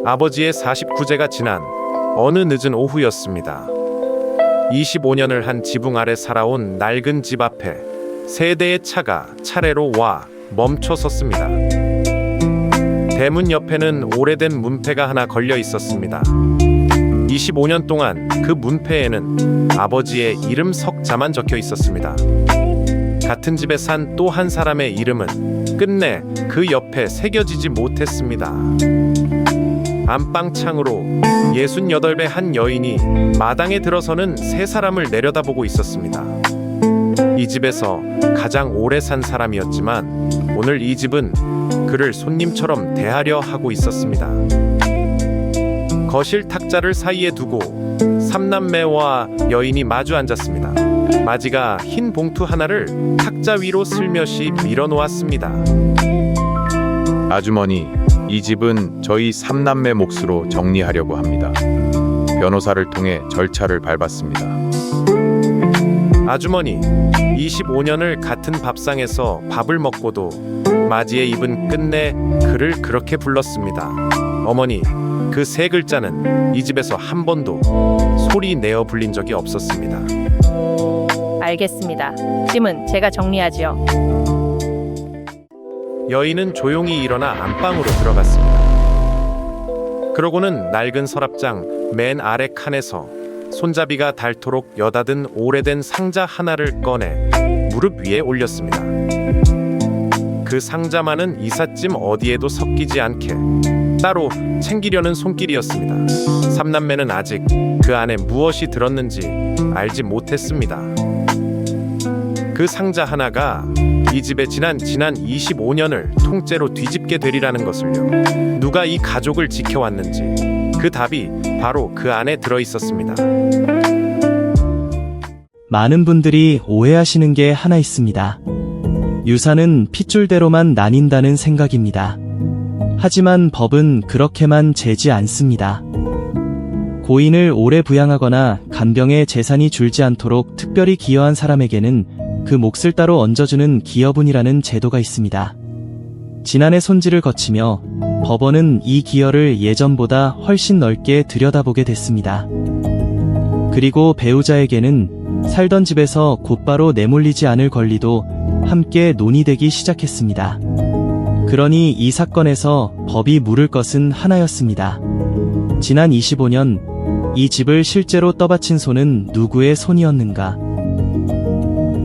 아버지의 49제가 지난 어느 늦은 오후였습니다. 25년을 한 지붕 아래 살아온 낡은 집 앞에 세 대의 차가 차례로 와 멈춰 섰습니다. 대문 옆에는 오래된 문패가 하나 걸려 있었습니다. 25년 동안 그 문패에는 아버지의 이름 석자만 적혀 있었습니다. 같은 집에 산 또 한 사람의 이름은 끝내 그 옆에 새겨지지 못했습니다. 안방 창으로 68배 한 여인이 마당에 들어서는 세 사람을 내려다보고 있었습니다. 이 집에서 가장 오래 산 사람이었지만 오늘 이 집은 그를 손님처럼 대하려 하고 있었습니다. 거실 탁자를 사이에 두고 삼남매와 여인이 마주 앉았습니다. 마지가 흰 봉투 하나를 탁자 위로 슬며시 밀어놓았습니다. 아주머니, 이 집은 저희 삼남매 몫으로 정리하려고 합니다. 변호사를 통해 절차를 밟았습니다. 아주머니, 25년을 같은 밥상에서 밥을 먹고도 마지의 입은 끝내 그를 그렇게 불렀습니다. 어머니, 그 세 글자는 이 집에서 한 번도 소리 내어 불린 적이 없었습니다. 알겠습니다. 짐은 제가 정리하지요. 여인은 조용히 일어나 안방으로 들어갔습니다. 그러고는 낡은 서랍장 맨 아래 칸에서 손잡이가 닳도록 여닫은 오래된 상자 하나를 꺼내 무릎 위에 올렸습니다. 그 상자만은 이삿짐 어디에도 섞이지 않게 따로 챙기려는 손길이었습니다. 삼남매는 아직 그 안에 무엇이 들었는지 알지 못했습니다. 그 상자 하나가 이 집에 지난 25년을 통째로 뒤집게 되리라는 것을요. 누가 이 가족을 지켜왔는지 그 답이 바로 그 안에 들어 있었습니다. 많은 분들이 오해하시는 게 하나 있습니다. 유산은 핏줄대로만 나뉜다는 생각입니다. 하지만 법은 그렇게만 재지 않습니다. 고인을 오래 부양하거나 간병에 재산이 줄지 않도록 특별히 기여한 사람에게는 그 몫을 따로 얹어주는 기여분이라는 제도가 있습니다. 지난해 손질을 거치며 법원은 이 기여를 예전보다 훨씬 넓게 들여다보게 됐습니다. 그리고 배우자에게는 살던 집에서 곧바로 내몰리지 않을 권리도 함께 논의되기 시작했습니다. 그러니 이 사건에서 법이 물을 것은 하나였습니다. 지난 25년 이 집을 실제로 떠받친 손은 누구의 손이었는가?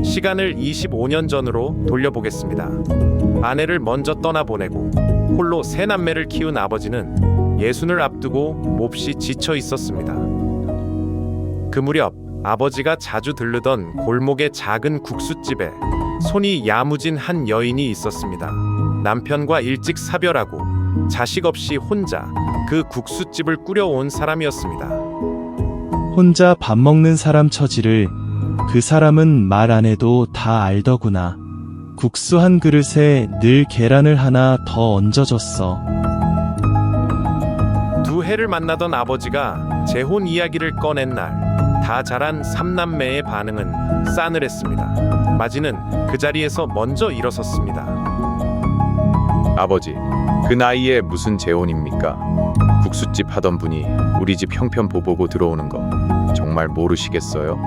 시간을 25년 전으로 돌려보겠습니다. 아내를 먼저 떠나보내고 홀로 세 남매를 키운 아버지는 예순을 앞두고 몹시 지쳐 있었습니다. 그 무렵 아버지가 자주 들르던 골목의 작은 국수집에 손이 야무진 한 여인이 있었습니다. 남편과 일찍 사별하고 자식 없이 혼자 그 국수집을 꾸려온 사람이었습니다. 혼자 밥 먹는 사람 처지를 그 사람은 말 안 해도 다 알더구나. 국수 한 그릇에 늘 계란을 하나 더 얹어줬어. 두 해를 만나던 아버지가 재혼 이야기를 꺼낸 날 다 자란 삼남매의 반응은 싸늘했습니다. 마지는 그 자리에서 먼저 일어섰습니다. 아버지, 그 나이에 무슨 재혼입니까? 국수집 하던 분이 우리 집 형편 보보고 들어오는 거 정말 모르시겠어요?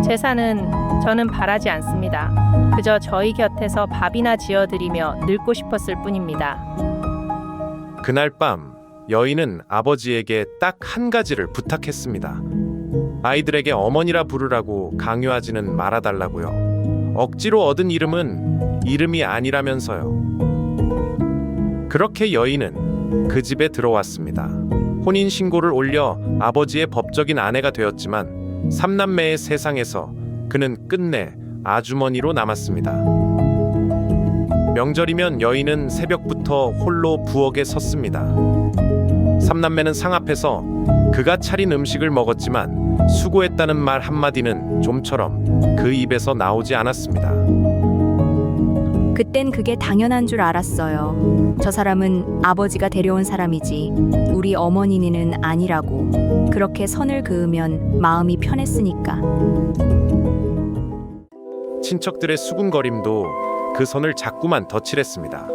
재산은 저는 바라지 않습니다. 그저 저희 곁에서 밥이나 지어드리며 늙고 싶었을 뿐입니다. 그날 밤 여인은 아버지에게 딱 한 가지를 부탁했습니다. 아이들에게 어머니라 부르라고 강요하지는 말아달라고요. 억지로 얻은 이름은 이름이 아니라면서요. 그렇게 여인은 그 집에 들어왔습니다. 혼인신고를 올려 아버지의 법적인 아내가 되었지만 삼남매의 세상에서 그는 끝내 아주머니로 남았습니다. 명절이면 여인은 새벽부터 홀로 부엌에 섰습니다. 삼남매는 상 앞에서 그가 차린 음식을 먹었지만 수고했다는 말 한마디는 좀처럼 그 입에서 나오지 않았습니다. 그땐 그게 당연한 줄 알았어요. 저 사람은 아버지가 데려온 사람이지 우리 어머니는 아니라고. 그렇게 선을 그으면 마음이 편했으니까. 친척들의 수군거림도 그 선을 자꾸만 덧칠했습니다.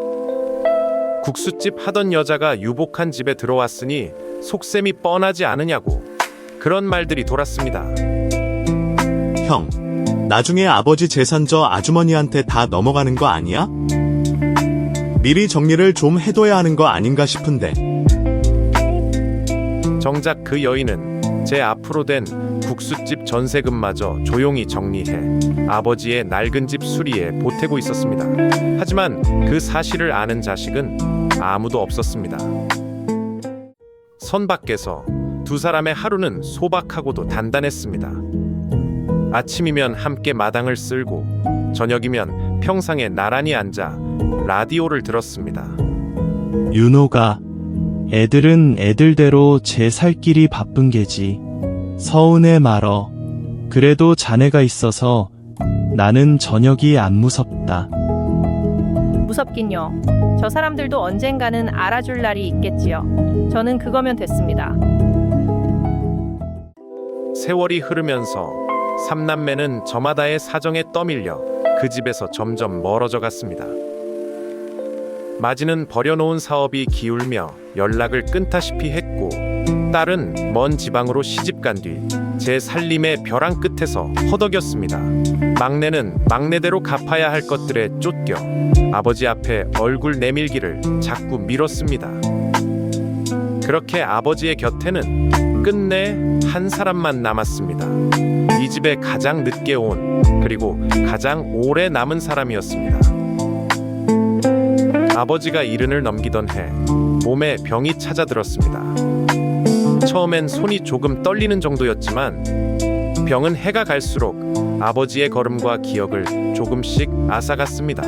국수집 하던 여자가 유복한 집에 들어왔으니 속셈이 뻔하지 않으냐고 그런 말들이 돌았습니다. 형, 나중에 아버지 재산 저 아주머니한테 다 넘어가는 거 아니야? 미리 정리를 좀 해둬야 하는 거 아닌가 싶은데. 정작 그 여인은 제 앞으로 된 국수집 전세금마저 조용히 정리해 아버지의 낡은 집 수리에 보태고 있었습니다. 하지만 그 사실을 아는 자식은 아무도 없었습니다. 선 밖에서 두 사람의 하루는 소박하고도 단단했습니다. 아침이면 함께 마당을 쓸고 저녁이면 평상에 나란히 앉아 라디오를 들었습니다. 윤호가 애들은 애들대로 제 살 길이 바쁜 게지. 서운해 말어. 그래도 자네가 있어서 나는 저녁이 안 무섭다. 무섭긴요. 저 사람들도 언젠가는 알아줄 날이 있겠지요. 저는 그거면 됐습니다. 세월이 흐르면서 삼남매는 저마다의 사정에 떠밀려 그 집에서 점점 멀어져 갔습니다. 마지는 버려놓은 사업이 기울며 연락을 끊다시피 했고, 딸은 먼 지방으로 시집간 뒤 제 살림의 벼랑 끝에서 허덕였습니다. 막내는 막내대로 갚아야 할 것들에 쫓겨 아버지 앞에 얼굴 내밀기를 자꾸 미뤘습니다. 그렇게 아버지의 곁에는 끝내 한 사람만 남았습니다. 이 집에 가장 늦게 온, 그리고 가장 오래 남은 사람이었습니다. 아버지가 이른을 넘기던 해 몸에 병이 찾아들었습니다. 처음엔 손이 조금 떨리는 정도였지만 병은 해가 갈수록 아버지의 걸음과 기억을 조금씩 앗아갔습니다.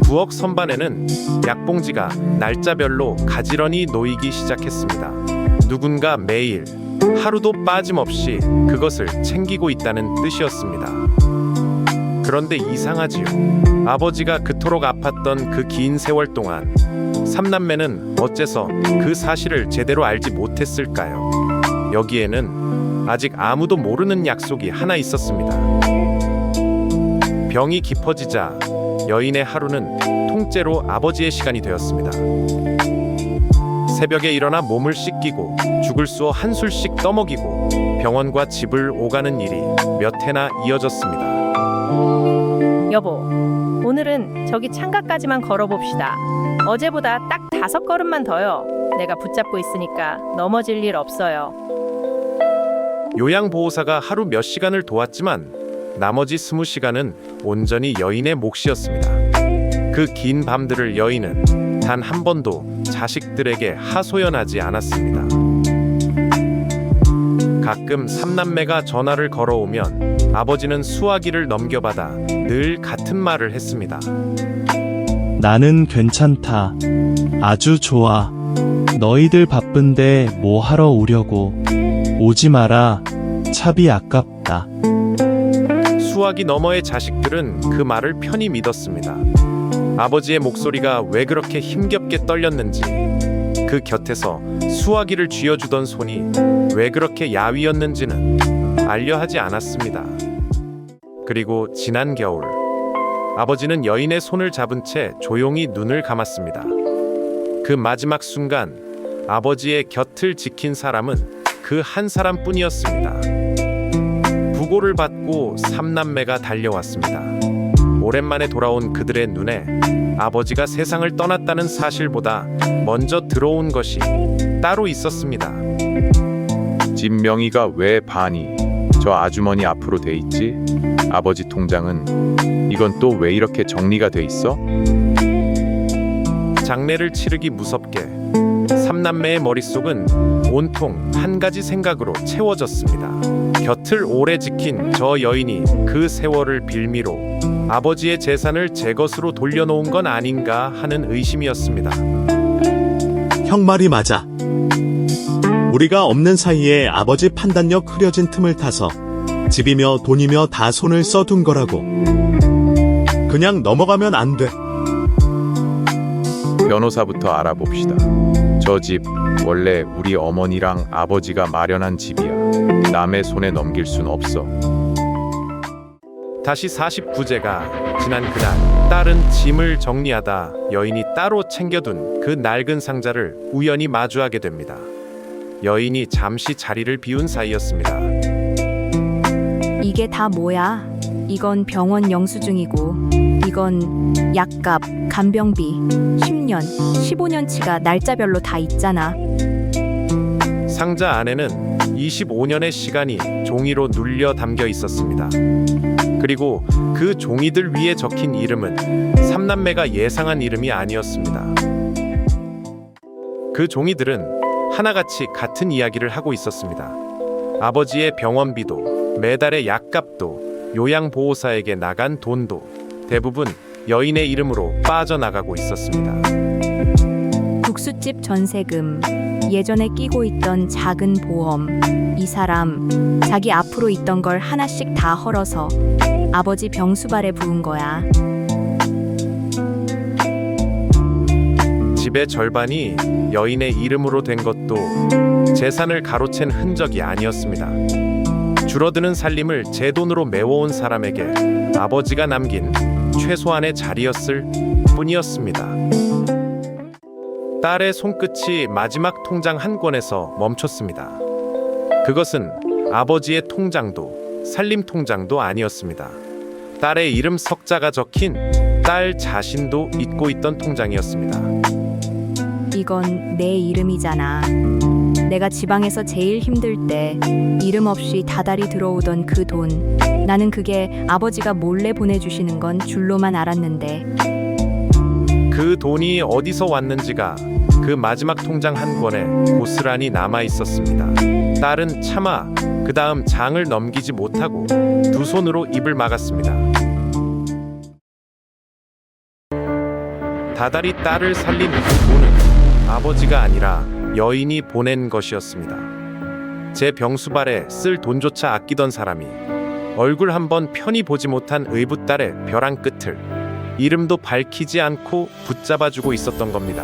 부엌 선반에는 약봉지가 날짜별로 가지런히 놓이기 시작했습니다. 누군가 매일 하루도 빠짐없이 그것을 챙기고 있다는 뜻이었습니다. 그런데 이상하지요. 아버지가 그토록 아팠던 그 긴 세월 동안 삼남매는 어째서 그 사실을 제대로 알지 못했을까요? 여기에는 아직 아무도 모르는 약속이 하나 있었습니다. 병이 깊어지자 여인의 하루는 통째로 아버지의 시간이 되었습니다. 새벽에 일어나 몸을 씻기고 죽을 쑤어 한술씩 떠먹이고 병원과 집을 오가는 일이 몇 해나 이어졌습니다. 여보, 오늘은 저기 창가까지만 걸어봅시다. 어제보다 딱 5걸음만 더요. 내가 붙잡고 있으니까 넘어질 일 없어요. 요양보호사가 하루 몇 시간을 도왔지만 나머지 20시간은 온전히 여인의 몫이었습니다. 그 긴 밤들을 여인은 단 한 번도 자식들에게 하소연하지 않았습니다. 가끔 삼남매가 전화를 걸어오면 아버지는 수화기를 넘겨받아 늘 같은 말을 했습니다. 나는 괜찮다. 아주 좋아. 너희들 바쁜데 뭐 하러 오려고. 오지 마라. 차비 아깝다. 수화기 너머의 자식들은 그 말을 편히 믿었습니다. 아버지의 목소리가 왜 그렇게 힘겹게 떨렸는지, 그 곁에서 수화기를 쥐어주던 손이 왜 그렇게 야위었는지는 알려하지 않았습니다. 그리고 지난 겨울, 아버지는 여인의 손을 잡은 채 조용히 눈을 감았습니다. 그 마지막 순간 아버지의 곁을 지킨 사람은 그 한 사람뿐이었습니다. 부고를 받고 삼남매가 달려왔습니다. 오랜만에 돌아온 그들의 눈에 아버지가 세상을 떠났다는 사실보다 먼저 들어온 것이 따로 있었습니다. 집 명의가 왜 반이 저 아주머니 앞으로 돼 있지? 아버지 통장은 이건 또 왜 이렇게 정리가 돼 있어? 장례를 치르기 무섭게 삼남매의 머릿속은 온통 한 가지 생각으로 채워졌습니다. 곁을 오래 지킨 저 여인이 그 세월을 빌미로 아버지의 재산을 제 것으로 돌려놓은 건 아닌가 하는 의심이었습니다. 형 말이 맞아. 우리가 없는 사이에 아버지 판단력 흐려진 틈을 타서 집이며 돈이며 다 손을 써둔 거라고. 그냥 넘어가면 안 돼. 변호사부터 알아봅시다. 저 집 원래 우리 어머니랑 아버지가 마련한 집이야. 남의 손에 넘길 순 없어. 다시 49제가 지난 그날, 딸은 짐을 정리하다 여인이 따로 챙겨둔 그 낡은 상자를 우연히 마주하게 됩니다. 여인이 잠시 자리를 비운 사이였습니다. 이게 다 뭐야? 이건 병원 영수증이고, 이건 약값, 간병비, 10년, 15년치가 날짜별로 다 있잖아. 상자 안에는 25년의 시간이 종이로 눌려 담겨 있었습니다. 그리고 그 종이들 위에 적힌 이름은 삼남매가 예상한 이름이 아니었습니다. 그 종이들은 하나같이 같은 이야기를 하고 있었습니다. 아버지의 병원비도, 매달의 약값도, 요양보호사에게 나간 돈도 대부분 여인의 이름으로 빠져나가고 있었습니다. 국수집 전세금, 예전에 끼고 있던 작은 보험, 이 사람 자기 앞으로 있던 걸 하나씩 다 헐어서 아버지 병수발에 부은 거야. 집의 절반이 여인의 이름으로 된 것도 재산을 가로챈 흔적이 아니었습니다. 줄어드는 살림을 제 돈으로 메워온 사람에게 아버지가 남긴 최소한의 자리였을 뿐이었습니다. 딸의 손끝이 마지막 통장 한 권에서 멈췄습니다. 그것은 아버지의 통장도 살림 통장도 아니었습니다. 딸의 이름 석자가 적힌 딸 자신도 잊고 있던 통장이었습니다. 이건 내 이름이잖아. 내가 지방에서 제일 힘들 때 이름 없이 다달이 들어오던 그 돈. 나는 그게 아버지가 몰래 보내주시는 건 줄로만 알았는데. 그 돈이 어디서 왔는지가 그 마지막 통장 한 권에 고스란히 남아 있었습니다. 딸은 차마 그 다음 장을 넘기지 못하고 두 손으로 입을 막았습니다. 다달이 딸을 살린 그 돈은 아버지가 아니라 여인이 보낸 것이었습니다. 제 병수발에 쓸 돈조차 아끼던 사람이 얼굴 한번 편히 보지 못한 의붓딸의 벼랑 끝을 이름도 밝히지 않고 붙잡아주고 있었던 겁니다.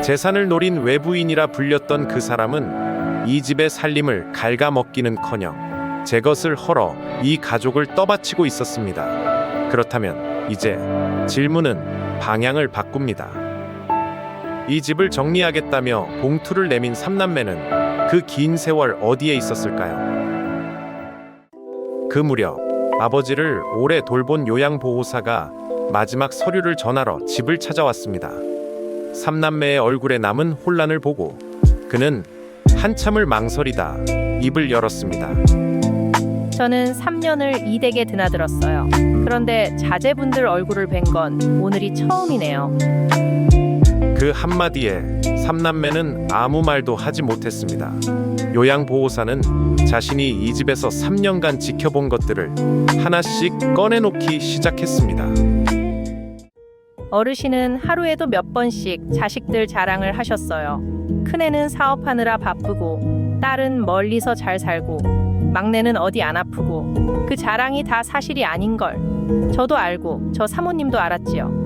재산을 노린 외부인이라 불렸던 그 사람은 이 집의 살림을 갉아먹기는커녕 제 것을 헐어 이 가족을 떠받치고 있었습니다. 그렇다면 이제 질문은 방향을 바꿉니다. 이 집을 정리하겠다며 봉투를 내민 삼남매는 그 긴 세월 어디에 있었을까요? 그 무렵 아버지를 오래 돌본 요양보호사가 마지막 서류를 전하러 집을 찾아왔습니다. 삼남매의 얼굴에 남은 혼란을 보고 그는 한참을 망설이다 입을 열었습니다. 저는 3년을 이 댁에 드나들었어요. 그런데 자제분들 얼굴을 뵌 건 오늘이 처음이네요. 그 한마디에 삼남매는 아무 말도 하지 못했습니다. 요양보호사는 자신이 이 집에서 3년간 지켜본 것들을 하나씩 꺼내놓기 시작했습니다. 어르신은 하루에도 몇 번씩 자식들 자랑을 하셨어요. 큰애는 사업하느라 바쁘고, 딸은 멀리서 잘 살고, 막내는 어디 안 아프고, 그 자랑이 다 사실이 아닌걸. 저도 알고, 저 사모님도 알았지요.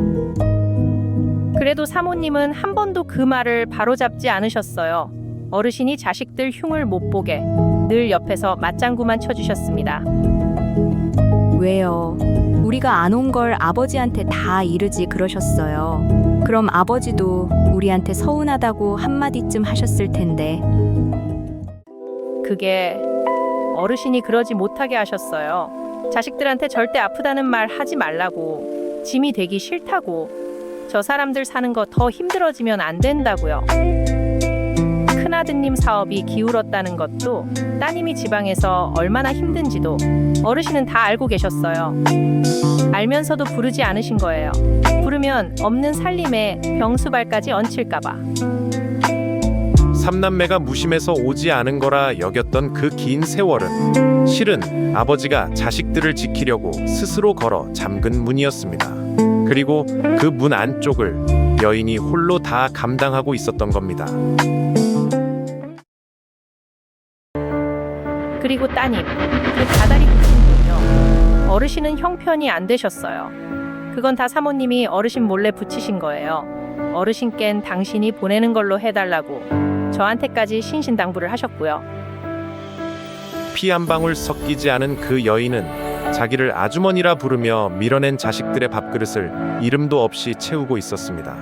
그래도 사모님은 한 번도 그 말을 바로잡지 않으셨어요. 어르신이 자식들 흉을 못 보게 늘 옆에서 맞장구만 쳐주셨습니다. 왜요? 우리가 안 온 걸 아버지한테 다 이르지 그러셨어요. 그럼 아버지도 우리한테 서운하다고 한마디쯤 하셨을 텐데. 그게 어르신이 그러지 못하게 하셨어요. 자식들한테 절대 아프다는 말 하지 말라고, 짐이 되기 싫다고, 저 사람들 사는 거 더 힘들어지면 안 된다고요. 큰아드님 사업이 기울었다는 것도, 따님이 지방에서 얼마나 힘든지도 어르신은 다 알고 계셨어요. 알면서도 부르지 않으신 거예요. 부르면 없는 살림에 병수발까지 얹힐까봐. 삼남매가 무심해서 오지 않은 거라 여겼던 그 긴 세월은 실은 아버지가 자식들을 지키려고 스스로 걸어 잠근 문이었습니다. 그리고 그 문 안쪽을 여인이 홀로 다 감당하고 있었던 겁니다. 그리고 따님, 그 다달이 붙인 돈요. 어르신은 형편이 안 되셨어요. 그건 다 사모님이 어르신 몰래 붙이신 거예요. 어르신께는 당신이 보내는 걸로 해달라고 저한테까지 신신당부를 하셨고요. 피 한 방울 섞이지 않은 그 여인은 자기를 아주머니라 부르며 밀어낸 자식들의 밥그릇을 이름도 없이 채우고 있었습니다.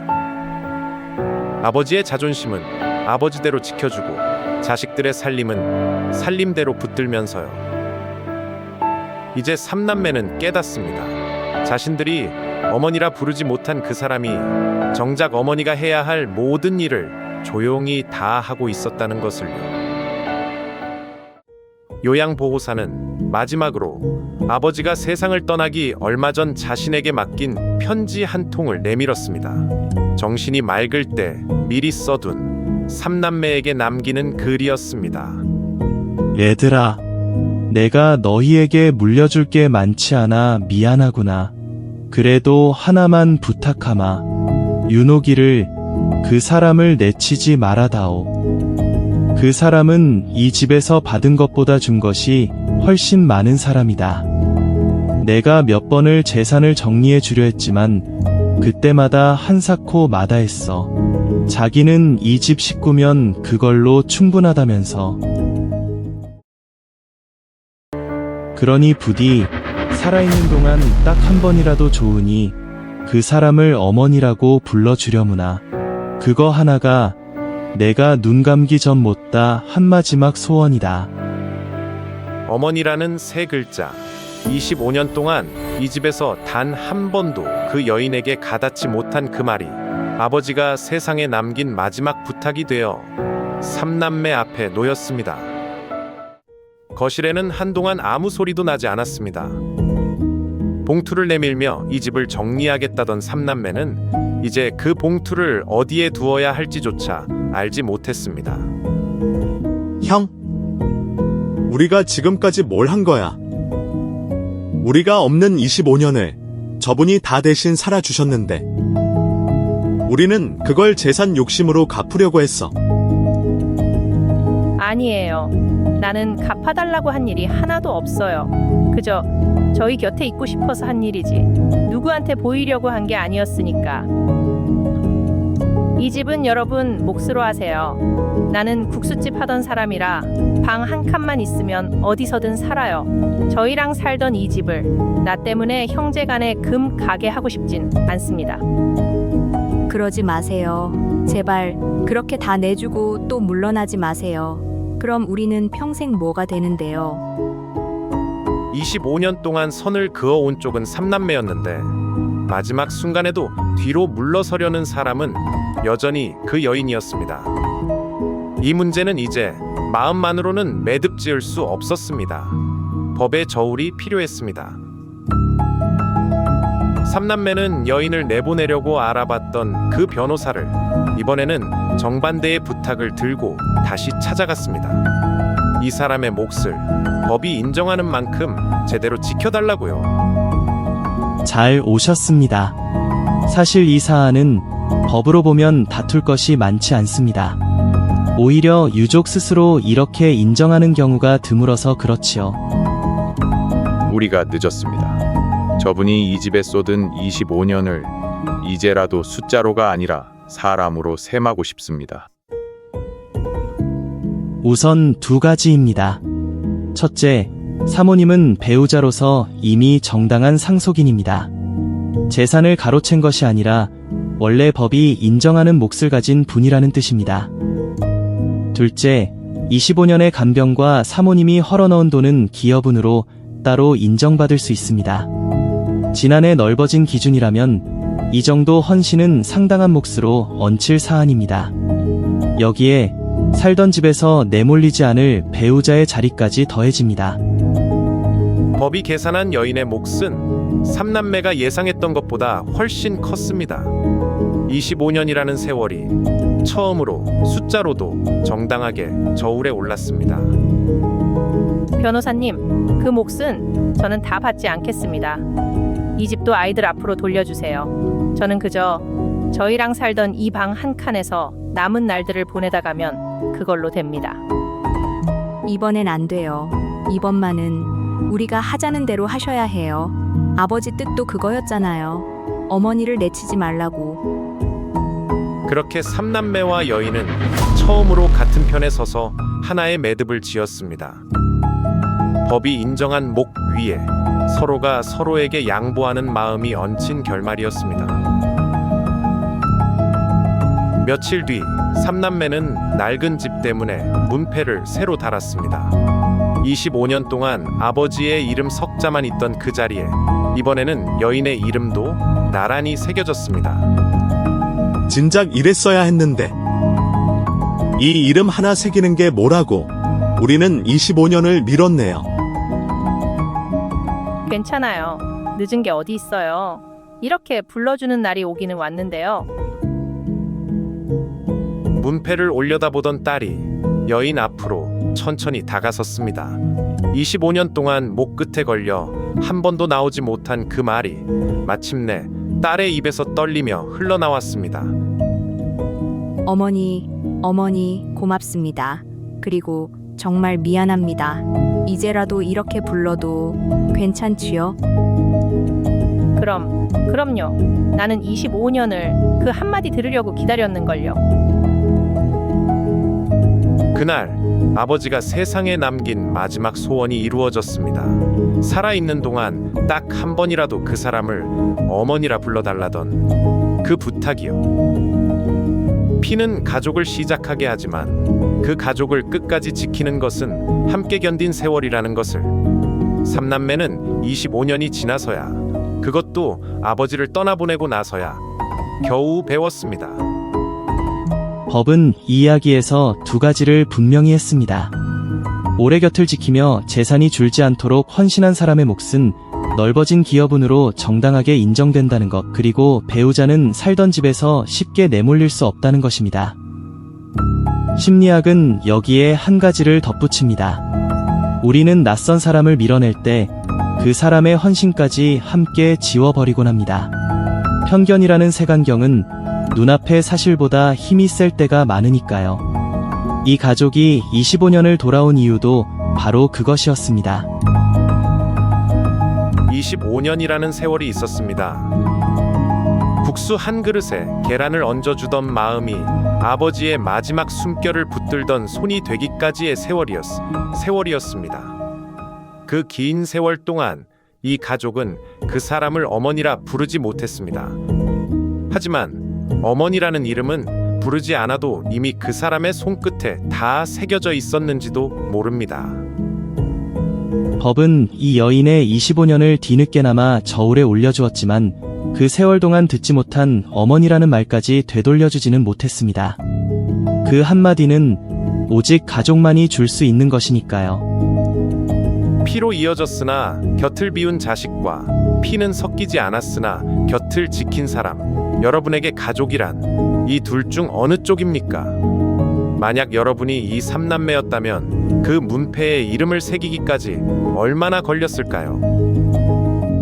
아버지의 자존심은 아버지대로 지켜주고 자식들의 살림은 살림대로 붙들면서요. 이제 삼남매는 깨닫습니다. 자신들이 어머니라 부르지 못한 그 사람이 정작 어머니가 해야 할 모든 일을 조용히 다 하고 있었다는 것을요. 요양보호사는 마지막으로 아버지가 세상을 떠나기 얼마 전 자신에게 맡긴 편지 한 통을 내밀었습니다. 정신이 맑을 때 미리 써둔 삼남매에게 남기는 글이었습니다. 얘들아, 내가 너희에게 물려줄 게 많지 않아 미안하구나. 그래도 하나만 부탁하마. 윤옥이를, 그 사람을 내치지 말아다오. 그 사람은 이 집에서 받은 것보다 준 것이 훨씬 많은 사람이다. 내가 몇 번을 재산을 정리해 주려 했지만 그때마다 한사코 마다했어. 자기는 이 집 식구면 그걸로 충분하다면서. 그러니 부디 살아있는 동안 딱 한 번이라도 좋으니 그 사람을 어머니라고 불러주려무나. 그거 하나가 내가 눈 감기 전 못다 한 마지막 소원이다. 어머니라는 세 글자. 25년 동안 이 집에서 단 한 번도 그 여인에게 가닿지 못한 그 말이 아버지가 세상에 남긴 마지막 부탁이 되어 삼남매 앞에 놓였습니다. 거실에는 한동안 아무 소리도 나지 않았습니다. 봉투를 내밀며 이 집을 정리하겠다던 삼남매는 이제 그 봉투를 어디에 두어야 할지조차 알지 못했습니다. 형, 우리가 지금까지 뭘 한 거야? 우리가 없는 25년을 저분이 다 대신 살아주셨는데 우리는 그걸 재산 욕심으로 갚으려고 했어. 아니에요. 나는 갚아달라고 한 일이 하나도 없어요. 그저 저희 곁에 있고 싶어서 한 일이지 누구한테 보이려고 한 게 아니었으니까. 이 집은 여러분 몫으로 하세요. 나는 국수집 하던 사람이라 방 한 칸만 있으면 어디서든 살아요. 저희랑 살던 이 집을 나 때문에 형제간에 금 가게 하고 싶진 않습니다. 그러지 마세요. 제발 그렇게 다 내주고 또 물러나지 마세요. 그럼 우리는 평생 뭐가 되는데요? 25년 동안 선을 그어온 쪽은 삼남매였는데 마지막 순간에도 뒤로 물러서려는 사람은 여전히 그 여인이었습니다. 이 문제는 이제 마음만으로는 매듭 지을 수 없었습니다. 법의 저울이 필요했습니다. 삼남매는 여인을 내보내려고 알아봤던 그 변호사를 이번에는 정반대의 부탁을 들고 다시 찾아갔습니다. 이 사람의 몫을 법이 인정하는 만큼 제대로 지켜달라고요. 잘 오셨습니다. 사실 이 사안은 법으로 보면 다툴 것이 많지 않습니다. 오히려 유족 스스로 이렇게 인정하는 경우가 드물어서 그렇지요. 우리가 늦었습니다. 저분이 이 집에 쏟은 25년을 이제라도 숫자로가 아니라 사람으로 셈하고 싶습니다. 우선 두 가지입니다. 첫째, 사모님은 배우자로서 이미 정당한 상속인입니다. 재산을 가로챈 것이 아니라 원래 법이 인정하는 몫을 가진 분이라는 뜻입니다. 둘째, 25년의 간병과 사모님이 헐어넣은 돈은 기여분으로 따로 인정받을 수 있습니다. 지난해 넓어진 기준이라면 이 정도 헌신은 상당한 몫으로 얹힐 사안입니다. 여기에 살던 집에서 내몰리지 않을 배우자의 자리까지 더해집니다. 법이 계산한 여인의 몫은 삼남매가 예상했던 것보다 훨씬 컸습니다. 25년이라는 세월이 처음으로 숫자로도 정당하게 저울에 올랐습니다. 변호사님, 그 몫은 저는 다 받지 않겠습니다. 이 집도 아이들 앞으로 돌려주세요. 저는 그저 저희랑 살던 이 방 한 칸에서 남은 날들을 보내다 가면 그걸로 됩니다. 이번엔 안 돼요. 이번만은 우리가 하자는 대로 하셔야 해요. 아버지 뜻도 그거였잖아요. 어머니를 내치지 말라고. 그렇게 삼남매와 여인은 처음으로 같은 편에 서서 하나의 매듭을 지었습니다. 법이 인정한 목 위에 서로가 서로에게 양보하는 마음이 얹힌 결말이었습니다. 며칠 뒤 삼남매는 낡은 집 때문에 문패를 새로 달았습니다. 25년 동안 아버지의 이름 석자만 있던 그 자리에 이번에는 여인의 이름도 나란히 새겨졌습니다. 진작 이랬어야 했는데. 이 이름 하나 새기는 게 뭐라고. 우리는 25년을 미뤘네요. 괜찮아요. 늦은 게 어디 있어요. 이렇게 불러주는 날이 오기는 왔는데요. 문패를 올려다보던 딸이 여인 앞으로 천천히 다가섰습니다. 25년 동안 목 끝에 걸려 한 번도 나오지 못한 그 말이 마침내 딸의 입에서 떨리며 흘러나왔습니다. 어머니, 어머니, 고맙습니다. 그리고 정말 미안합니다. 이제라도 이렇게 불러도 괜찮지요? 그럼요. 나는 25년을 그 한마디 들으려고 기다렸는걸요. 그날 아버지가 세상에 남긴 마지막 소원이 이루어졌습니다. 살아있는 동안 딱 한 번이라도 그 사람을 어머니라 불러달라던 그 부탁이요. 피는 가족을 시작하게 하지만 그 가족을 끝까지 지키는 것은 함께 견딘 세월이라는 것을 삼남매는 25년이 지나서야, 그것도 아버지를 떠나보내고 나서야 겨우 배웠습니다. 법은 이 이야기에서 두 가지를 분명히 했습니다. 오래 곁을 지키며 재산이 줄지 않도록 헌신한 사람의 몫은 넓어진 기여분으로 정당하게 인정된다는 것, 그리고 배우자는 살던 집에서 쉽게 내몰릴 수 없다는 것입니다. 심리학은 여기에 한 가지를 덧붙입니다. 우리는 낯선 사람을 밀어낼 때 그 사람의 헌신까지 함께 지워버리곤 합니다. 편견이라는 색안경은 눈앞의 사실보다 힘이 셀 때가 많으니까요. 이 가족이 25년을 돌아온 이유도 바로 그것이었습니다. 25년이라는 세월이 있었습니다. 국수 한 그릇에 계란을 얹어주던 마음이 아버지의 마지막 숨결을 붙들던 손이 되기까지의 세월이었습니다. 그 긴 세월 동안 이 가족은 그 사람을 어머니라 부르지 못했습니다. 하지만 어머니라는 이름은 부르지 않아도 이미 그 사람의 손끝에 다 새겨져 있었는지도 모릅니다. 법은 이 여인의 25년을 뒤늦게나마 저울에 올려주었지만 그 세월 동안 듣지 못한 어머니라는 말까지 되돌려주지는 못했습니다. 그 한마디는 오직 가족만이 줄 수 있는 것이니까요. 피로 이어졌으나 곁을 비운 자식과 피는 섞이지 않았으나 곁을 지킨 사람, 여러분에게 가족이란 이 둘 중 어느 쪽입니까? 만약 여러분이 이 삼남매였다면 그 문패에 이름을 새기기까지 얼마나 걸렸을까요?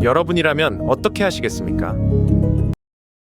여러분이라면 어떻게 하시겠습니까?